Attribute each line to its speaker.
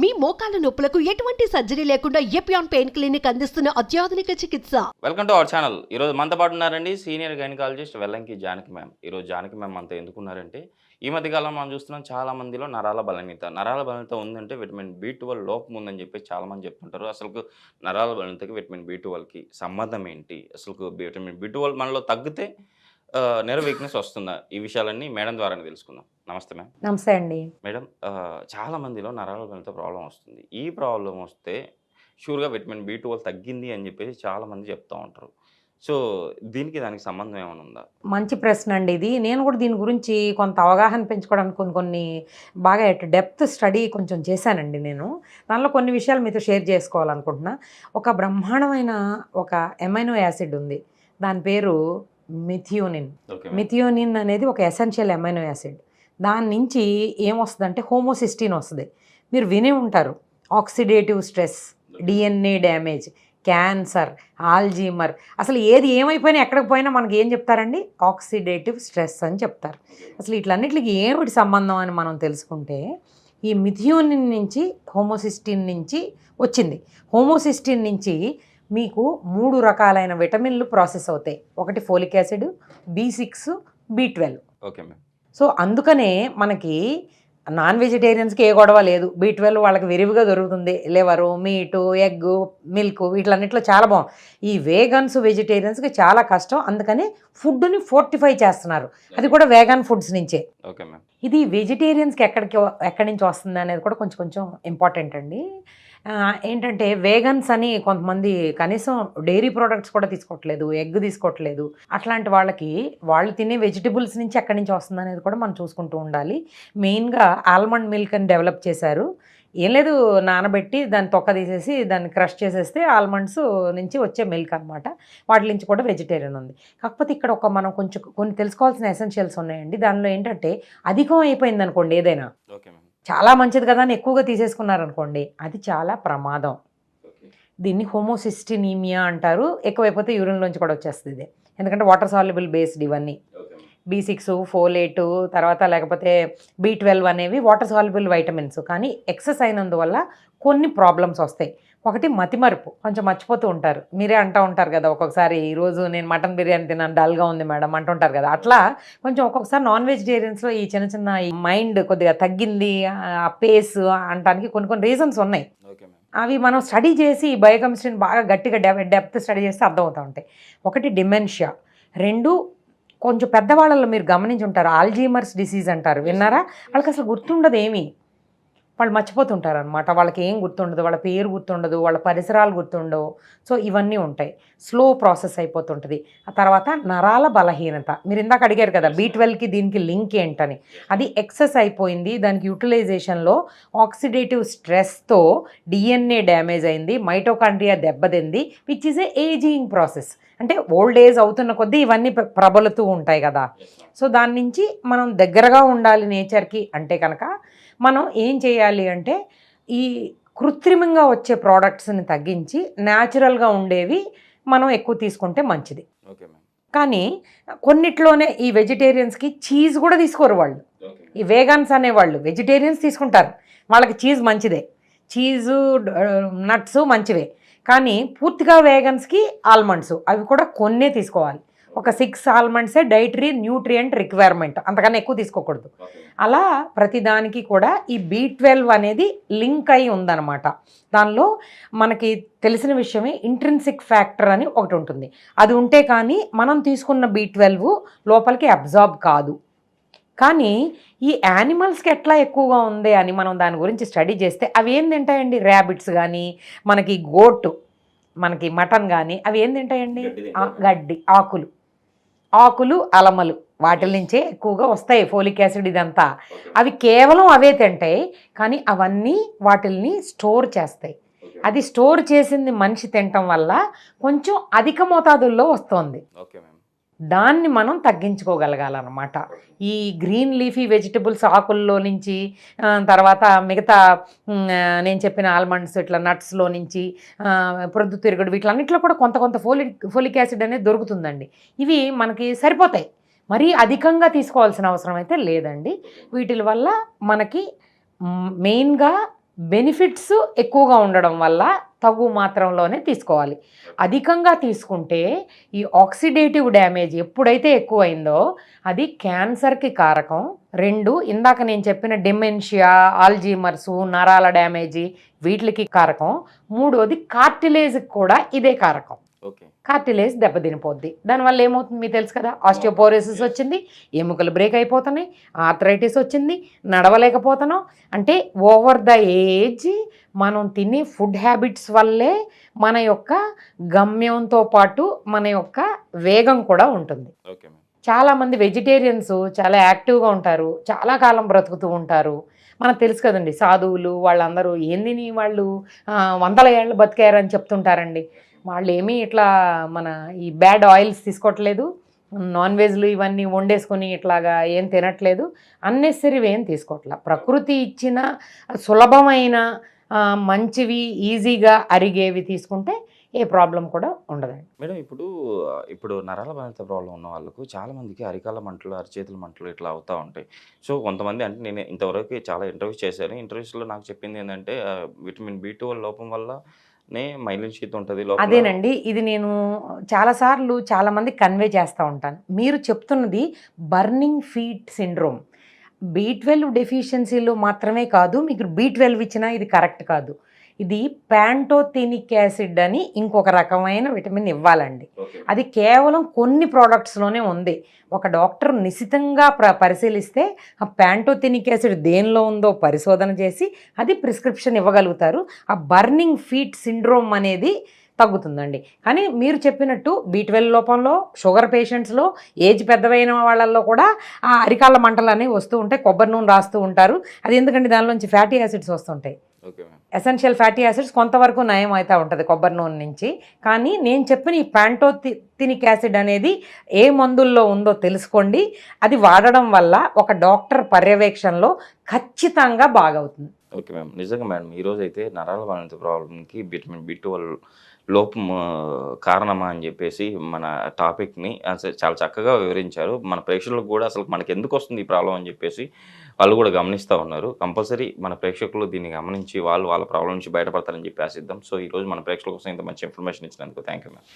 Speaker 1: మీ మోకాల నొప్పులకు ఎటువంటి సర్జరీ లేకుండా ఎపియాన్ పెయిన్ క్లినిక్ అందిస్తున్న అత్యాధునిక చికిత్స.
Speaker 2: Welcome to our channel. ఈరోజు మనతో పాటు ఉన్నారండి senior gynaecologist Vellanki Janaki ma'am. ఈరోజు జానకి మ్యామ్ మనతో ఎందుకున్నారంటే ఈ మధ్యకాలం మనం చూస్తున్నాం చాలా మందిలో నరాల బలహీనత ఉందంటే విటమిన్ B12 లోపం ఉందని చెప్పి చాలామంది చెప్తుంటారు. అసలు నరాల బలహీనతకి విటమిన్ B12కి సంబంధం ఏంటి? అసలు విటమిన్ B12 మనలో తగ్గితే నెర్వ్ వీక్నెస్ వస్తుందా? ఈ విషయాలన్నీ మేడం ద్వారానే తెలుసుకుందాం. నమస్తే మ్యామ్.
Speaker 3: నమస్తే అండి.
Speaker 2: మేడం, చాలా మందిలో నరాల బలహీనత ప్రాబ్లం వస్తుంది. ఈ ప్రాబ్లం వస్తే షూర్గా విటమిన్ B12 తగ్గింది అని చెప్పేసి చాలామంది చెప్తూ ఉంటారు. సో దానికి సంబంధం ఏమైనా ఉందా?
Speaker 3: మంచి ప్రశ్న అండి ఇది. నేను కూడా దీని గురించి కొంత అవగాహన పెంచుకోవడానికి కొన్ని బాగా డెప్త్ స్టడీ కొంచెం చేశానండి. నేను దానిలో కొన్ని విషయాలు మీతో షేర్ చేసుకోవాలనుకుంటున్నా. ఒక బ్రహ్మాండమైన ఒక ఎమైనో యాసిడ్ ఉంది, దాని పేరు మిథియోనిన్. మిథియోనిన్ అనేది ఒక ఎసెన్షియల్ ఎమైనో యాసిడ్. దాని నుంచి ఏమొస్తుందంటే హోమోసిస్టిన్ వస్తుంది. మీరు వినే ఉంటారు, oxidative stress, DNA damage, cancer, Alzheimer, అసలు ఏది ఏమైపోయినా ఎక్కడికి పోయినా మనకి ఏం చెప్తారండి? ఆక్సిడేటివ్ స్ట్రెస్ అని చెప్తారు. అసలు ఇట్లన్నిటికి ఏమిటి సంబంధం అని మనం తెలుసుకుంటే, ఈ మిథియోనిన్ నుంచి హోమోసిస్టిన్ నుంచి వచ్చింది. హోమోసిస్టిన్ నుంచి మీకు 3 రకాలైన విటమిన్లు ప్రాసెస్ అవుతాయి. ఒకటి folic acid, B6, B12.
Speaker 2: Okay ma'am.
Speaker 3: So అందుకనే మనకి నాన్ వెజిటేరియన్స్కి ఏ గొడవ లేదు. B12 వాళ్ళకి విరివిగా దొరుకుతుంది. లివరు, మీటు, ఎగ్, మిల్క్ వీటిలన్నిట్లో చాలా బాగుంది. ఈ వేగన్స్ వెజిటేరియన్స్కి చాలా కష్టం. అందుకని ఫుడ్ని ఫోర్టిఫై చేస్తున్నారు, అది కూడా వేగన్ ఫుడ్స్ నుంచే.
Speaker 2: Okay ma'am.
Speaker 3: ఇది వెజిటేరియన్స్కి ఎక్కడి నుంచి వస్తుంది అనేది కూడా కొంచెం ఇంపార్టెంట్ అండి. ఏంటంటే వేగన్స్ అని కొంతమంది కనీసం డైరీ ప్రోడక్ట్స్ కూడా తీసుకోవట్లేదు, ఎగ్ తీసుకోవట్లేదు. అట్లాంటి వాళ్ళకి వాళ్ళు తినే వెజిటబుల్స్ నుంచి ఎక్కడి నుంచి వస్తుంది అనేది కూడా మనం చూసుకుంటూ ఉండాలి. మెయిన్గా ఆల్మండ్ మిల్క్ అని డెవలప్ చేశారు. ఏం లేదు, నానబెట్టి దాన్ని తొక్క తీసేసి దాన్ని క్రష్ చేసేస్తే ఆల్మండ్స్ నుంచి వచ్చే మిల్క్ అనమాట. వాటి నుంచి కూడా వెజిటేరియన్ ఉంది. కాకపోతే ఇక్కడ మనం కొన్ని తెలుసుకోవాల్సిన ఎసెన్షియల్స్ ఉన్నాయండి. దానిలో ఏంటంటే అధికం అయిపోయింది అనుకోండి ఏదైనా,
Speaker 2: ఓకే మ్యామ్,
Speaker 3: చాలా మంచిది కదా అని ఎక్కువగా తీసేసుకున్నారనుకోండి, అది చాలా ప్రమాదం. దీన్ని హోమోసిస్టినీమియా అంటారు. ఎక్కువైపోతే యూరిన్లోంచి కూడా వచ్చేస్తుంది ఇది. ఎందుకంటే వాటర్ సాల్యుబుల్ బేస్డ్ ఇవన్నీ. B6, ఫోలేటు, తర్వాత లేకపోతే B12 అనేవి వాటర్ సాల్యుబుల్ వైటమిన్స్. కానీ ఎక్సెస్ అయినందువల్ల కొన్ని ప్రాబ్లమ్స్ వస్తాయి. ఒకటి మతిమరుపు, కొంచెం మర్చిపోతూ ఉంటారు. మీరే అంటూ ఉంటారు కదా, ఒక్కొక్కసారి ఈరోజు నేను మటన్ బిర్యానీ తిన్నాను, డల్గా ఉంది మేడం అంటుంటారు కదా. అట్లా కొంచెం ఒక్కొక్కసారి నాన్ వెజిటేరియన్స్లో ఈ చిన్న మైండ్ కొద్దిగా తగ్గింది, ఆ పేస్ అనడానికి కొన్ని రీజన్స్ ఉన్నాయి. అవి మనం స్టడీ చేసి బయోకెమిస్ట్రీని బాగా గట్టిగా డెప్త్ స్టడీ చేస్తే అర్థమవుతూ ఉంటాయి. ఒకటి డిమెన్షియా, 2 కొంచెం పెద్దవాళ్ళలో మీరు గమనించి ఉంటారు, ఆల్జీమర్స్ డిసీజ్ అంటారు, విన్నారా? వాళ్ళకి అసలు గుర్తుండదు ఏమీ, వాళ్ళు మర్చిపోతుంటారు అనమాట. వాళ్ళకి ఏం గుర్తుండదు, వాళ్ళ పేరు గుర్తుండదు, వాళ్ళ పరిసరాలు గుర్తుండవు. సో ఇవన్నీ ఉంటాయి, స్లో ప్రాసెస్ అయిపోతుంటుంది. ఆ తర్వాత నరాల బలహీనత, మీరు ఇందాక అడిగారు కదా B12కి దీనికి లింక్ ఏంటని. అది ఎక్సెస్ అయిపోయింది, దానికి యూటిలైజేషన్లో ఆక్సిడేటివ్ స్ట్రెస్తో DNA డ్యామేజ్ అయింది, మైటోకాండ్రియా దెబ్బతింది, which is a ageing process. అంటే ఓల్డ్ ఏజ్ అవుతున్న కొద్దీ ఇవన్నీ ప్రబలుతూ ఉంటాయి కదా. సో దాని నుంచి మనం దగ్గరగా ఉండాలి నేచర్కి అంటే కనుక మనం ఏం చేయాలి అంటే ఈ కృత్రిమంగా వచ్చే ప్రోడక్ట్స్ని తగ్గించి న్యాచురల్గా ఉండేవి మనం ఎక్కువ తీసుకుంటే మంచిది. కానీ కొన్నిట్లోనే ఈ వెజిటేరియన్స్కి చీజ్ కూడా తీసుకోరు వాళ్ళు. ఈ వేగాన్స్ అనేవాళ్ళు వెజిటేరియన్స్ తీసుకుంటారు, వాళ్ళకి చీజ్ మంచిదే, చీజు నట్స్ మంచివే. కానీ పూర్తిగా వేగన్స్కి ఆల్మండ్స్ అవి కూడా కొన్నే తీసుకోవాలి. ఒక 6 ఆల్మండ్సే డైటరీ న్యూట్రియంట్ రిక్వైర్మెంట్, అంతకన్నా ఎక్కువ తీసుకోకూడదు. అలా ప్రతిదానికి కూడా ఈ B12 అనేది లింక్ అయి ఉందన్నమాట. దానిలో మనకి తెలిసిన విషయమే ఇంట్రిన్సిక్ ఫ్యాక్టర్ అని ఒకటి ఉంటుంది. అది ఉంటే కానీ మనం తీసుకున్న B12 లోపలికి అబ్జార్బ్ కాదు. కానీ ఈ యానిమల్స్కి ఎట్లా ఎక్కువగా ఉంది అని మనం దాని గురించి స్టడీ చేస్తే అవి ఏం తింటాయండి? ర్యాబిట్స్ కానీ, మనకి గోట్, మనకి మటన్ కానీ అవి ఏం తింటాయండి? గడ్డి, ఆకులు, అలమలు, వాటి నుంచే ఎక్కువగా వస్తాయి ఫోలిక్ యాసిడ్ ఇదంతా. అవి కేవలం అవే తింటాయి, కానీ అవన్నీ వాటిల్ని స్టోర్ చేస్తాయి. అది స్టోర్ చేసింది మనిషి తినటం వల్ల కొంచెం అధిక మోతాదుల్లో వస్తుంది. దాన్ని మనం తగ్గించుకోగలగాలన్నమాట. ఈ గ్రీన్ లీఫీ వెజిటబుల్స్ ఆకుల్లో నుంచి, తర్వాత మిగతా నేను చెప్పిన ఆల్మండ్స్, ఇట్లా నట్స్లో నుంచి, ప్రొద్దుతిరుగుడు, వీటిలన్నింటిలో కూడా కొంత ఫోలిక్ యాసిడ్ అనేది దొరుకుతుందండి. ఇవి మనకి సరిపోతాయి, మరీ అధికంగా తీసుకోవాల్సిన అవసరం అయితే లేదండి. వీటి వల్ల మనకి మెయిన్గా బెనిఫిట్స్ ఎక్కువగా ఉండడం వల్ల తగు మాత్రంలోనే తీసుకోవాలి. అధికంగా తీసుకుంటే ఈ ఆక్సిడేటివ్ డ్యామేజ్ ఎప్పుడైతే ఎక్కువైందో అది క్యాన్సర్కి కారకం. 2 ఇందాక నేను చెప్పిన డిమెన్షియా, ఆల్జీమర్సు, నరాల డ్యామేజీ వీటికి కారకం. 3వది కార్టిలేజ్కి కూడా ఇదే కారకం.
Speaker 2: ఓకే.
Speaker 3: కార్టిలేజ్ దెబ్బతినిపోద్ది. దానివల్ల ఏమవుతుంది మీకు తెలుసు కదా, ఆస్టియోపోరోసిస్ వచ్చింది, ఎముకలు బ్రేక్ అయిపోతున్నాయి, ఆర్థరైటిస్ వచ్చింది, నడవలేకపోతున్నాం. అంటే ఓవర్ ద ఏజ్ మనం తినే ఫుడ్ హ్యాబిట్స్ వల్లే మన యొక్క గమ్యంతో పాటు మన యొక్క వేగం కూడా ఉంటుంది.
Speaker 2: Okay ma'am.
Speaker 3: చాలామంది వెజిటేరియన్స్ చాలా యాక్టివ్గా ఉంటారు, చాలా కాలం బ్రతుకుతూ ఉంటారు. మనకు తెలుసు కదండి, సాధువులు వాళ్ళందరూ ఏందిని వాళ్ళు 100 ఏళ్ళు బతికారని చెప్తుంటారండి. వాళ్ళు ఏమీ ఇట్లా మన ఈ బ్యాడ్ ఆయిల్స్ తీసుకోవట్లేదు, నాన్ వెజ్లు ఇవన్నీ వండేసుకొని ఇట్లాగా ఏం తినట్లేదు, అన్నెసరీవి ఏం తీసుకోవట్లేదు. ప్రకృతి ఇచ్చిన సులభమైన మంచివి ఈజీగా అరిగేవి తీసుకుంటే ఏ ప్రాబ్లం కూడా ఉండదండి.
Speaker 2: మేడం ఇప్పుడు నరాల బలహీనత ప్రాబ్లం ఉన్న వాళ్ళకు చాలా మందికి అరికాల మంటలు, అరిచేతుల మంటలు ఇట్లా అవుతూ ఉంటాయి. సో కొంతమంది, అంటే నేను ఇంతవరకు చాలా ఇంటర్వ్యూస్ చేశాను. ఇంటర్వ్యూస్లో నాకు చెప్పింది ఏంటంటే విటమిన్ B12 లోపం వల్లనే మైలిన్ షీత్ ఉంటుంది లోపల.
Speaker 3: అదేనండి, ఇది నేను చాలాసార్లు చాలామంది కన్వే చేస్తూ ఉంటాను. మీరు చెప్తున్నది బర్నింగ్ ఫీట్ సిండ్రోమ్. B12 డెఫిషియన్సీలో మాత్రమే కాదు, మీకు B12 ఇచ్చినా ఇది కరెక్ట్ కాదు. ఇది ప్యాంటోథెనిక్ యాసిడ్ అని ఇంకొక రకమైన విటమిన్ ఇవ్వాలండి.
Speaker 2: ఓకే.
Speaker 3: అది కేవలం కొన్ని ప్రోడక్ట్స్లోనే ఉంది. ఒక డాక్టర్ నిశితంగా పరిశీలిస్తే ఆ ప్యాంటోథెనిక్ యాసిడ్ దేనిలో ఉందో పరిశోధన చేసి అది ప్రిస్క్రిప్షన్ ఇవ్వగలుగుతారు. ఆ బర్నింగ్ ఫీట్ సిండ్రోమ్ అనేది తగ్గుతుందండి. కానీ మీరు చెప్పినట్టు B12 లోపంలో, షుగర్ పేషెంట్స్లో, ఏజ్ పెద్దవైన వాళ్ళల్లో కూడా ఆ అరికాళ్ళ మంటలు అనేవి వస్తూ ఉంటాయి. కొబ్బరి నూనె రాస్తూ ఉంటారు. అది ఎందుకంటే దానిలోంచి ఫ్యాటీ యాసిడ్స్ వస్తుంటాయి.
Speaker 2: Okay ma'am.
Speaker 3: Essential fatty acids కొంతవరకు నయం అవుతూ ఉంటుంది కొబ్బరి నూనె నుంచి. కానీ నేను చెప్పిన ఈ ప్యాంటోథెనిక్ యాసిడ్ అనేది ఏ మందుల్లో ఉందో తెలుసుకోండి. అది వాడడం వల్ల ఒక డాక్టర్ పర్యవేక్షణలో ఖచ్చితంగా బాగవుతుంది.
Speaker 2: Okay ma'am. నిజంగా మేడం, ఈరోజు అయితే నరాల బలహీనత ప్రాబ్లంకి విటమిన్ B12 లోపం కారణమా అని చెప్పేసి మన టాపిక్ని అసలు చాలా చక్కగా వివరించారు. మన ప్రేక్షకులకు కూడా అసలు మనకి ఎందుకు వస్తుంది ఈ ప్రాబ్లం అని చెప్పేసి వాళ్ళు కూడా గమనిస్తూ ఉన్నారు. కంపల్సరీ మన ప్రేక్షకులు దీన్ని గమనించి వాళ్ళ ప్రాబ్లం నుంచి బయటపడతారని చెప్పి ఆశిద్దాం. సో ఈరోజు మన ప్రేక్షకుల కోసం ఇంత మంచి ఇన్ఫర్మేషన్ ఇచ్చినందుకు థ్యాంక్ యూ మ్యామ్.